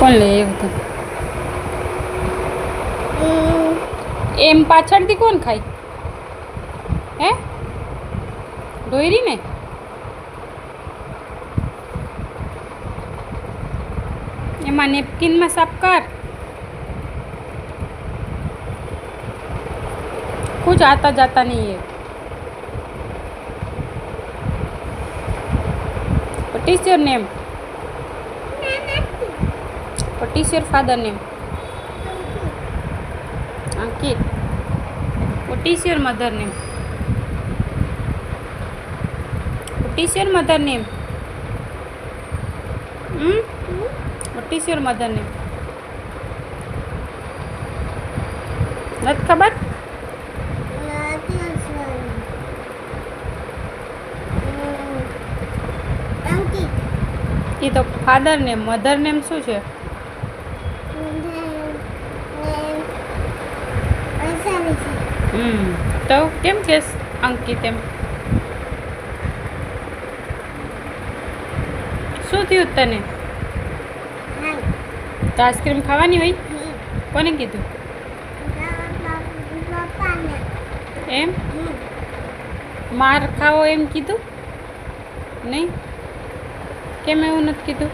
કોણ લે એવું તો એમ પાછળથી કોણ ખાય હે ડોયરી ને એમાં નેપકિનમાં સાફ કર कुछ आता जाता नहीं है what is your name what is your father name Ankit what is your mother name what is your mother name what is your mother name નથી ખબર એ તો ફાધર નેમ મધર નેમ શું છે તો કેમ કેસ અંકિત એમ શું થયું તને તો આઈસ્ક્રીમ ખાવાની હોય કોને કીધું એમ માર ખાવો એમ કીધું નહીં કેમ એવું નથી કીધું